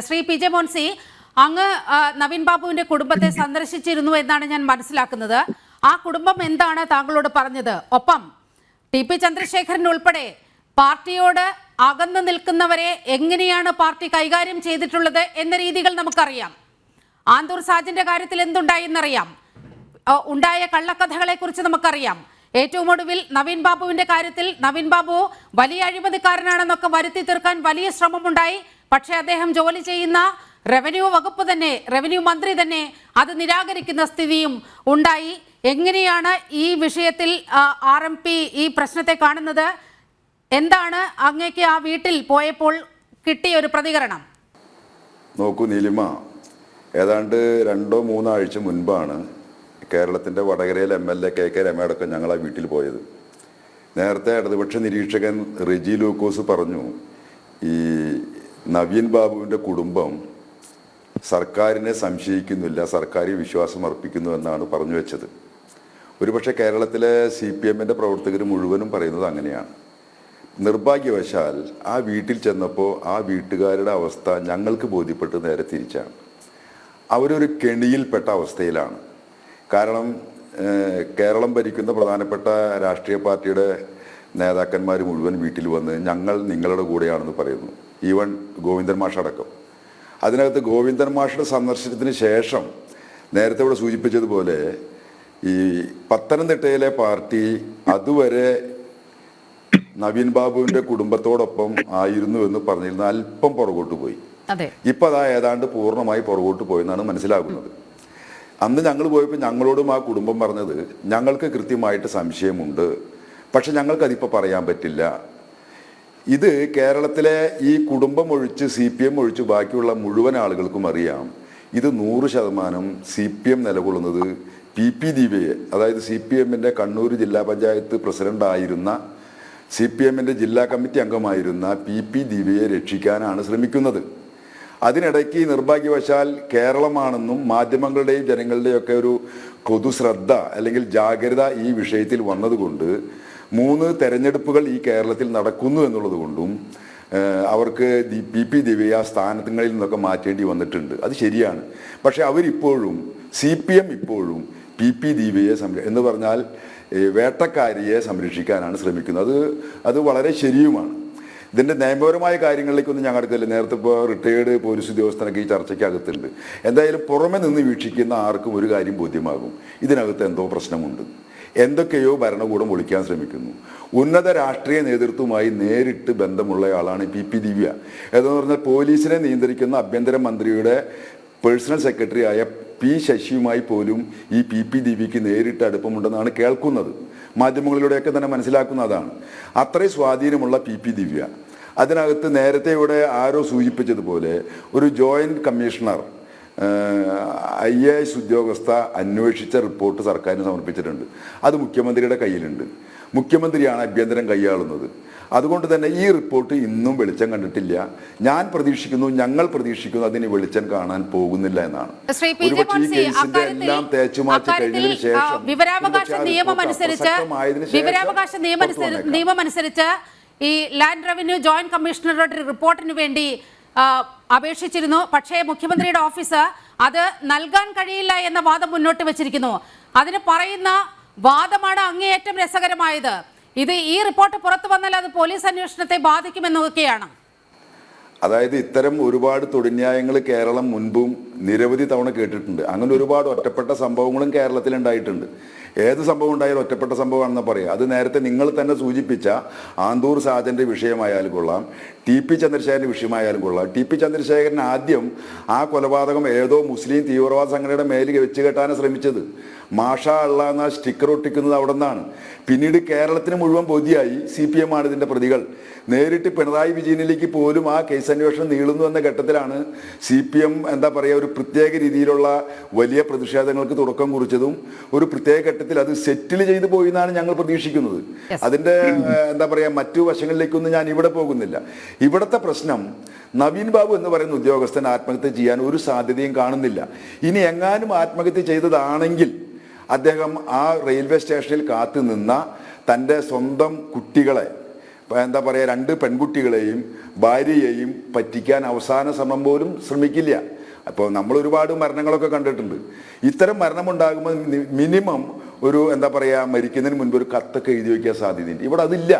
Shri P J Monsy, അങ്ങ് നവീൻ ബാബുവിന്റെ കുടുംബത്തെ സന്ദർശിച്ചിരുന്നു എന്നാണ് ഞാൻ മനസ്സിലാക്കുന്നത്. ആ കുടുംബം എന്താണ് താങ്കളോട് പറഞ്ഞത്? ഒപ്പം ടി പി ചന്ദ്രശേഖരൻ ഉൾപ്പെടെ പാർട്ടിയോട് അകന്നു നിൽക്കുന്നവരെ എങ്ങനെയാണ് പാർട്ടി കൈകാര്യം ചെയ്തിട്ടുള്ളത് എന്ന രീതികൾ നമുക്കറിയാം. ആന്തൂർ സാജന്റെ കാര്യത്തിൽ എന്തുണ്ടായി എന്നറിയാം. ഉണ്ടായ കള്ളക്കഥകളെ കുറിച്ച് നമുക്കറിയാം. ഏറ്റവും ഒടുവിൽ നവീൻ ബാബുവിന്റെ കാര്യത്തിൽ നവീൻ ബാബു വലിയ അഴിമതിക്കാരനാണെന്നൊക്കെ വരുത്തി തീർക്കാൻ വലിയ ശ്രമമുണ്ടായി. പക്ഷേ അദ്ദേഹം ജോലി ചെയ്യുന്ന റവന്യൂ വകുപ്പ് തന്നെ, റവന്യൂ മന്ത്രി തന്നെ അത് നിരാകരിക്കുന്ന സ്ഥിതിയും ഉണ്ടായി. എങ്ങനെയാണ് ഈ വിഷയത്തിൽ RMP ഈ പ്രശ്നത്തെ കാണുന്നത്? എന്താണ് അങ്ങേക്ക് ആ വീട്ടിൽ പോയപ്പോൾ കിട്ടിയ ഒരു പ്രതികരണം? നോക്കൂ നീലിമ, ഏതാണ്ട് 2-3 ആഴ്ച മുൻപാണ് കേരളത്തിൻ്റെ വടകരയിൽ MLA KK രമയടക്കം ഞങ്ങൾ ആ വീട്ടിൽ പോയത്. നേരത്തെ ഇടതുപക്ഷ നിരീക്ഷകൻ റെജി ലൂക്കോസ് പറഞ്ഞു, ഈ നവീൻ ബാബുവിൻ്റെ കുടുംബം സർക്കാരിനെ സംശയിക്കുന്നില്ല, സർക്കാരിൽ വിശ്വാസം അർപ്പിക്കുന്നു എന്നാണ് പറഞ്ഞു വെച്ചത്. ഒരുപക്ഷെ കേരളത്തിലെ CPMൻ്റെ പ്രവർത്തകർ മുഴുവനും പറയുന്നത് അങ്ങനെയാണ്. നിർഭാഗ്യവശാൽ ആ വീട്ടിൽ ചെന്നപ്പോൾ ആ വീട്ടുകാരുടെ അവസ്ഥ ഞങ്ങൾക്ക് ബോധ്യപ്പെട്ട് നേരെ തിരിച്ചാണ്. അവരൊരു കെണിയിൽപ്പെട്ട അവസ്ഥയിലാണ്. കാരണം കേരളം ഭരിക്കുന്ന പ്രധാനപ്പെട്ട രാഷ്ട്രീയ പാർട്ടിയുടെ നേതാക്കന്മാർ മുഴുവൻ വീട്ടിൽ വന്ന് ഞങ്ങൾ നിങ്ങളുടെ കൂടെയാണെന്ന് പറയുന്നു. ഈവൻ ഗോവിന്ദൻ മാഷ് അടക്കം. അതിനകത്ത് ഗോവിന്ദൻ മാഷയുടെ സന്ദർശനത്തിന് ശേഷം നേരത്തെ ഇവിടെ സൂചിപ്പിച്ചതുപോലെ ഈ പത്തനംതിട്ടയിലെ പാർട്ടി അതുവരെ നവീൻ ബാബുവിൻ്റെ കുടുംബത്തോടൊപ്പം ആയിരുന്നു എന്ന് പറഞ്ഞിരുന്ന അല്പം പുറകോട്ട് പോയി. ഇപ്പം അതാ ഏതാണ്ട് പൂർണ്ണമായി പുറകോട്ട് പോയെന്നാണ് മനസ്സിലാകുന്നത്. അന്ന് ഞങ്ങൾ പോയപ്പോൾ ഞങ്ങളോടും ആ കുടുംബം പറഞ്ഞത്, ഞങ്ങൾക്ക് കൃത്യമായിട്ട് സംശയമുണ്ട്, പക്ഷെ ഞങ്ങൾക്കതിപ്പോൾ പറയാൻ പറ്റില്ല. ഇത് കേരളത്തിലെ ഈ കുടുംബം ഒഴിച്ച് CPM ഒഴിച്ച് ബാക്കിയുള്ള മുഴുവൻ ആളുകൾക്കും അറിയാം. ഇത് 100% CPM നിലകൊള്ളുന്നത് PP ദീപയെ, അതായത് CPMൻ്റെ കണ്ണൂർ ജില്ലാ പഞ്ചായത്ത് പ്രസിഡൻ്റായിരുന്ന CPMൻ്റെ ജില്ലാ കമ്മിറ്റി അംഗമായിരുന്ന PP ദീപയെ രക്ഷിക്കാനാണ് ശ്രമിക്കുന്നത്. അതിനിടയ്ക്ക് നിർഭാഗ്യവശാൽ കേരളമാണെന്നും മാധ്യമങ്ങളുടെയും ജനങ്ങളുടെയും ഒക്കെ ഒരു പൊതുശ്രദ്ധ അല്ലെങ്കിൽ ജാഗ്രത ഈ വിഷയത്തിൽ വന്നതുകൊണ്ട് 3 തെരഞ്ഞെടുപ്പുകൾ ഈ കേരളത്തിൽ നടക്കുന്നു എന്നുള്ളത് കൊണ്ടും അവർക്ക് PP ദിവ്യ ആ സ്ഥാനങ്ങളിൽ നിന്നൊക്കെ മാറ്റേണ്ടി വന്നിട്ടുണ്ട്. അത് ശരിയാണ്. പക്ഷെ അവരിപ്പോഴും CPM ഇപ്പോഴും PP ദിവ്യയെ എന്ന് പറഞ്ഞാൽ വേട്ടക്കാരിയെ സംരക്ഷിക്കാനാണ് ശ്രമിക്കുന്നത്. അത് വളരെ ശരിയുമാണ്. ഇതിൻ്റെ നിയമപരമായ കാര്യങ്ങളിലേക്കൊന്നും ഞങ്ങൾ അടുത്തില്ല. നേരത്തെ ഇപ്പോൾ റിട്ടയേർഡ് പോലീസ് ഉദ്യോഗസ്ഥനൊക്കെ ഈ ചർച്ചയ്ക്കകത്തുണ്ട്. എന്തായാലും പുറമെ നിന്ന് വീക്ഷിക്കുന്ന ആർക്കും ഒരു കാര്യം ബോധ്യമാകും, ഇതിനകത്ത് എന്തോ പ്രശ്നമുണ്ട്. എന്തൊക്കെയോ ഭരണകൂടം ഒളിക്കാൻ ശ്രമിക്കുന്നു. ഉന്നത രാഷ്ട്രീയ നേതൃത്വവുമായി നേരിട്ട് ബന്ധമുള്ള ആളാണ് PP ദിവ്യ. എന്ന് പറഞ്ഞാൽ പോലീസിനെ നിയന്ത്രിക്കുന്ന ആഭ്യന്തര മന്ത്രിയുടെ പേഴ്സണൽ സെക്രട്ടറി ആയ P ശശിയുമായി പോലും ഈ PP ദിവ്യയ്ക്ക് നേരിട്ട് അടുപ്പമുണ്ടെന്നാണ് കേൾക്കുന്നത്. മാധ്യമങ്ങളിലൂടെയൊക്കെ തന്നെ മനസ്സിലാക്കുന്നതാണ്. അത്രയും സ്വാധീനമുള്ള PP ദിവ്യ. അതിനകത്ത് നേരത്തെ ഇവിടെ ആരോ സൂചിപ്പിച്ചതുപോലെ ഒരു ജോയിൻറ്റ് കമ്മീഷണർ IAS ഉദ്യോഗസ്ഥ അന്വേഷിച്ച റിപ്പോർട്ട് സർക്കാരിന് സമർപ്പിച്ചിട്ടുണ്ട്. അത് മുഖ്യമന്ത്രിയുടെ കയ്യിലുണ്ട്. മുഖ്യമന്ത്രിയാണ് ആഭ്യന്തരം കൈയാളുന്നത്. അതുകൊണ്ട് തന്നെ ഈ റിപ്പോർട്ട് ഇന്നും വെളിച്ചം കണ്ടിട്ടില്ല. ഞാൻ പ്രതീക്ഷിക്കുന്നു, ഞങ്ങൾ പ്രതീക്ഷിക്കുന്നു അതിന് വെളിച്ചം കാണാൻ പോകുന്നില്ല എന്നാണ്. എല്ലാം തേച്ചുമാറ്റി കഴിഞ്ഞതിന് ശേഷം വിവരാവകാശ നിയമമനുസരിച്ച് ഈ ലാൻഡ് റവന്യൂ ജോയിന്റ് കമ്മീഷണറുടെ റിപ്പോർട്ടിന് വേണ്ടി അപേക്ഷിച്ചിരുന്നു. പക്ഷേ മുഖ്യമന്ത്രിയുടെ ഓഫീസ് അത് നൽകാൻ കഴിയില്ല എന്ന വാദം മുന്നോട്ട് വെച്ചിരിക്കുന്നു. അതിന് പറയുന്ന വാദമാണ് അങ്ങേയറ്റം രസകരമായത്. ഈ റിപ്പോർട്ട് പുറത്തു വന്നാൽ അത് പോലീസ് അന്വേഷണത്തെ ബാധിക്കുമെന്നൊക്കെയാണ്. അതായത് ഇത്തരം ഒരുപാട് തൊടിന്യായങ്ങൾ കേരളം മുൻപും നിരവധി തവണ കേട്ടിട്ടുണ്ട്. അങ്ങനെ ഒരുപാട് ഒറ്റപ്പെട്ട സംഭവങ്ങളും കേരളത്തിൽ ഉണ്ടായിട്ടുണ്ട്. ഏത് സംഭവം ഉണ്ടായാലും ഒറ്റപ്പെട്ട സംഭവമാണെന്ന് പറയാം. അത് നേരത്തെ നിങ്ങൾ തന്നെ സൂചിപ്പിച്ച ആന്തൂർ സാജൻ്റെ വിഷയമായാലും കൊള്ളാം, TP ചന്ദ്രശേഖരൻ്റെ വിഷയമായാലും കൊള്ളാം. TP ചന്ദ്രശേഖരൻ ആദ്യം ആ കൊലപാതകം ഏതോ മുസ്ലിം തീവ്രവാദ സംഘടനയുടെ മേലിൽ വെച്ച് കെട്ടാനാണ് ശ്രമിച്ചത്. മാഷാ അള്ളാ എന്ന സ്റ്റിക്കർ ഒട്ടിക്കുന്നത് അവിടെ നിന്നാണ്. പിന്നീട് കേരളത്തിന് മുഴുവൻ ബോധ്യമായി CPM ആണ് ഇതിൻ്റെ പ്രതികൾ. നേരിട്ട് പിണറായി വിജയനിലേക്ക് പോലും ആ കേസ് അന്വേഷണം നീളുന്നു എന്ന ഘട്ടത്തിലാണ് CPM എന്താ പറയുക ഒരു പ്രത്യേക രീതിയിലുള്ള വലിയ പ്രതിഷേധങ്ങൾക്ക് തുടക്കം കുറിച്ചതും ഒരു പ്രത്യേക ഘട്ടത്തിൽ അത് സെറ്റിൽ ചെയ്തു പോയി എന്നാണ് ഞങ്ങൾ പ്രതീക്ഷിക്കുന്നത്. അതിൻ്റെ എന്താ പറയുക മറ്റു വശങ്ങളിലേക്കൊന്നും ഞാൻ ഇവിടെ പോകുന്നില്ല. ഇവിടുത്തെ പ്രശ്നം നവീൻ ബാബു എന്ന് പറയുന്ന ഉദ്യോഗസ്ഥൻ ആത്മഹത്യ ചെയ്യാൻ ഒരു സാധ്യതയും കാണുന്നില്ല. ഇനി എങ്ങാനും ആത്മഹത്യ ചെയ്തതാണെങ്കിൽ അദ്ദേഹം ആ റെയിൽവേ സ്റ്റേഷനിൽ കാത്തു നിന്ന തൻ്റെ സ്വന്തം കുട്ടികളെ എന്താ പറയുക 2 പെൺകുട്ടികളെയും ഭാര്യയെയും പറ്റിക്കാൻ അവസാന ശ്രമം പോലും ശ്രമിക്കില്ല. അപ്പോൾ നമ്മൾ ഒരുപാട് മരണങ്ങളൊക്കെ കണ്ടിട്ടുണ്ട്. ഇത്തരം മരണമുണ്ടാകുമ്പോൾ മിനിമം ഒരു എന്താ പറയുക മരിക്കുന്നതിന് മുൻപ് ഒരു കത്തൊക്കെ എഴുതി വയ്ക്കാൻ സാധ്യതയുണ്ട്. ഇവിടെ അതില്ല.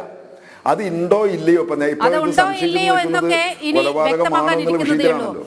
അത് ഉണ്ടോ ഇല്ലയോ ഇപ്പൊ അതുണ്ടോ ഇല്ലയോ എന്നൊക്കെ ഇനി വ്യക്തമാക്കാനിരിക്കുന്നതേ ഉള്ളൂ.